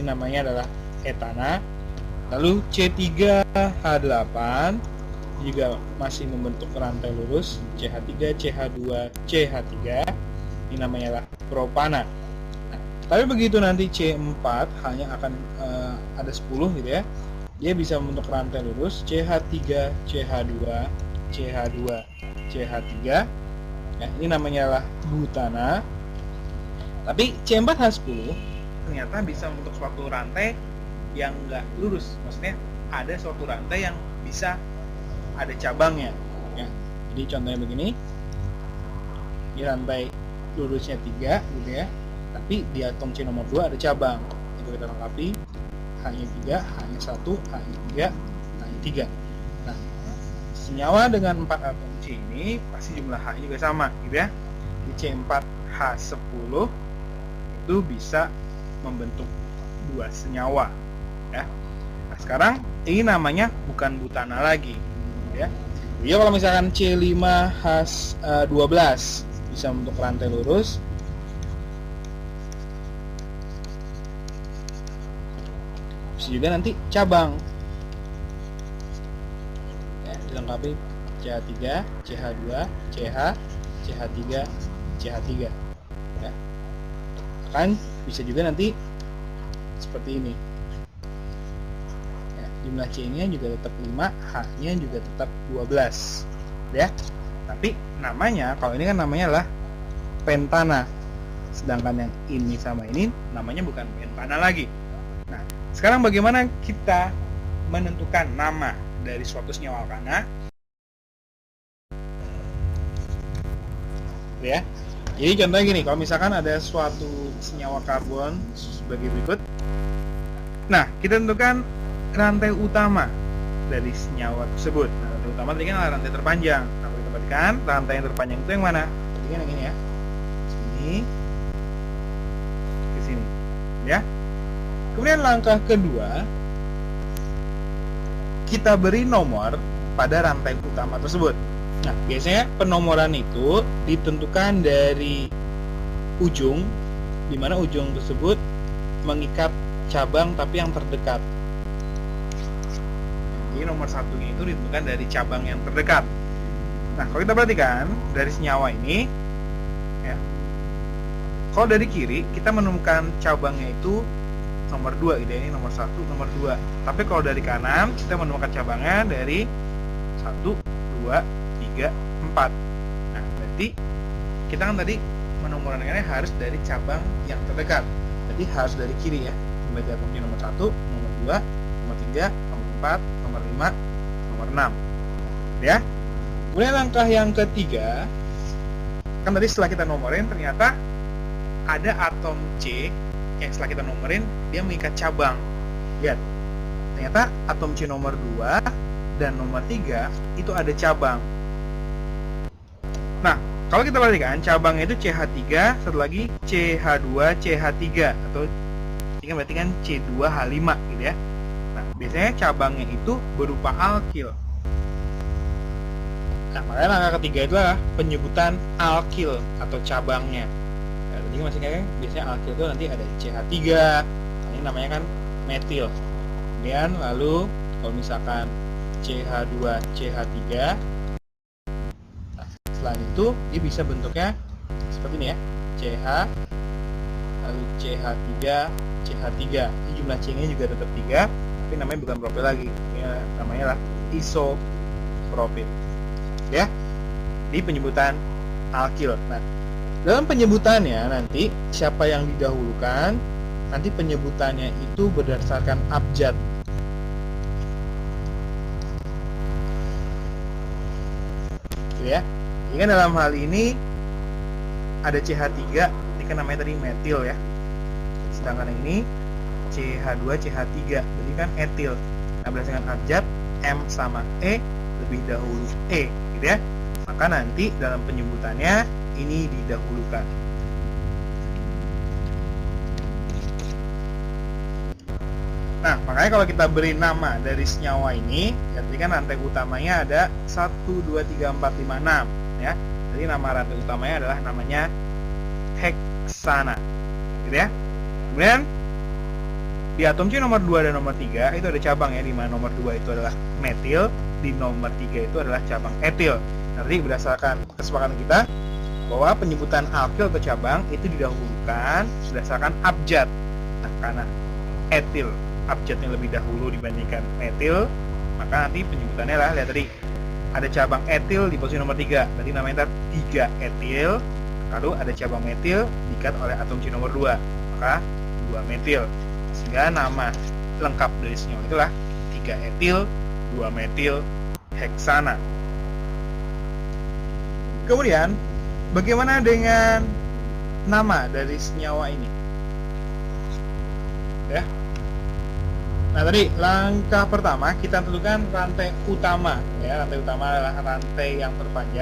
ini namanya adalah etana. Lalu C3H8 juga masih membentuk rantai lurus, CH3, CH2, CH3, ini namanya adalah propana. Nah, tapi begitu nanti C4 hanya akan ada 10 gitu ya, dia bisa membentuk rantai lurus CH3, CH2, CH2, CH3, ya, ini namanya adalah butana. Tapi C4H10 ternyata bisa membentuk suatu rantai yang enggak lurus, maksudnya ada suatu rantai yang bisa ada cabangnya ya. Jadi contohnya begini, ini rantai lurusnya 3 gitu ya, tapi di atom C nomor 2 ada cabang, itu kita lengkapi H-nya 3, H-nya 1, H-nya 3, H-nya 3. Nah, senyawa dengan 4 atom C ini pasti jumlah H juga sama gitu ya. Di C4H10 itu bisa membentuk 2 senyawa ya. Nah, sekarang ini namanya bukan butana lagi ya. Jadi kalau misalkan C5H12 bisa membentuk rantai lurus, bisa juga nanti cabang ya, dilengkapi CH3, CH2, CH, CH3, CH3 ya. Kan bisa juga nanti seperti ini ya, jumlah C-nya juga tetap 5, H-nya juga tetap 12 ya. Tapi namanya, kalau ini kan namanya adalah pentana, sedangkan yang ini sama ini namanya bukan pentana lagi. Nah, sekarang bagaimana kita menentukan nama dari suatu senyawa alkana ya. Jadi contohnya gini, kalau misalkan ada suatu senyawa karbon sebagai berikut. Nah, kita tentukan rantai utama dari senyawa tersebut. Nah, rantai utama tadi kan adalah rantai terpanjang. Nah, kalau kita perhatikan, rantai yang terpanjang itu yang mana? Perhatikan yang ini ya. Sini ke sini. Ya. Kemudian langkah kedua, kita beri nomor pada rantai utama tersebut. Nah, biasanya penomoran itu ditentukan dari ujung, di mana ujung tersebut mengikat cabang tapi yang terdekat. Jadi nomor satunya itu ditentukan dari cabang yang terdekat. Nah, kalau kita perhatikan dari senyawa ini, ya, kalau dari kiri kita menemukan cabangnya itu nomor 2, gitu ya, ini nomor 1, nomor 2. Tapi kalau dari kanan kita menemukan cabangnya dari 1, 2, 3, 4. Nah, berarti kita kan tadi menomorkannya harus dari cabang yang terdekat. Jadi harus dari kiri ya. Berarti atomnya nomor 1, nomor 2, nomor 3, nomor 4, nomor 5, nomor 6. Ya. Kemudian langkah yang ketiga, kan tadi setelah kita nomorin ternyata ada atom C yang setelah kita nomorin dia mengikat cabang. Lihat. Ternyata atom C nomor 2 dan nomor 3 itu ada cabang. Nah, kalau kita perhatikan cabangnya itu CH3, satu lagi CH2, CH3 atau ini kan berarti kan C2H5 gitu ya. Nah, biasanya cabangnya itu berupa alkil. Nah, makanya langkah ketiga itu adalah penyebutan alkil atau cabangnya. Nah, tadi masih kayak biasanya alkil itu nanti ada CH3, nah, ini namanya kan metil. Kemudian lalu kalau misalkan CH2, CH3, selain itu dia bisa bentuknya seperti ini ya, CH lalu CH3 CH3. Ini jumlah C-nya juga tetap 3, tapi namanya bukan propil lagi, ini namanya lah isopropil ya. Di penyebutan alkil. Nah, dalam penyebutannya nanti siapa yang didahulukan, nanti penyebutannya itu berdasarkan abjad. Gitu ya. Jadi kan dalam hal ini ada CH3, ini kan namanya tadi metil ya. Sedangkan ini CH2, CH3, berarti kan etil. Nah, berdasarkan abjad M sama E lebih dahulu E, gitu ya. Maka nanti dalam penyebutannya ini didahulukan. Nah, makanya kalau kita beri nama dari senyawa ini, jadi kan rantai utamanya ada 1, 2, 3, 4, 5, 6 ya. Jadi nama rantai utamanya adalah namanya heksana, gitu ya. Kemudian Di atom C nomor 2 dan nomor 3 itu ada cabang ya, di mana nomor 2 itu adalah metil, di nomor 3 itu adalah cabang etil. Nanti berdasarkan kesepakatan kita bahwa penyebutan alkil atau cabang itu didahulukan berdasarkan abjad. Nah, karena etil abjadnya lebih dahulu dibandingkan metil, maka nanti penyebutannya lah, lihat tadi ada cabang etil di posisi nomor 3, berarti namanya 3 etil. Lalu ada cabang metil diikat oleh atom C nomor 2, maka 2 metil. Sehingga nama lengkap dari senyawa itulah 3 etil 2 metil heksana. Kemudian bagaimana dengan nama dari senyawa ini? Ya. Nah, tadi langkah pertama kita tentukan rantai utama ya. Rantai utama adalah rantai yang terpanjang.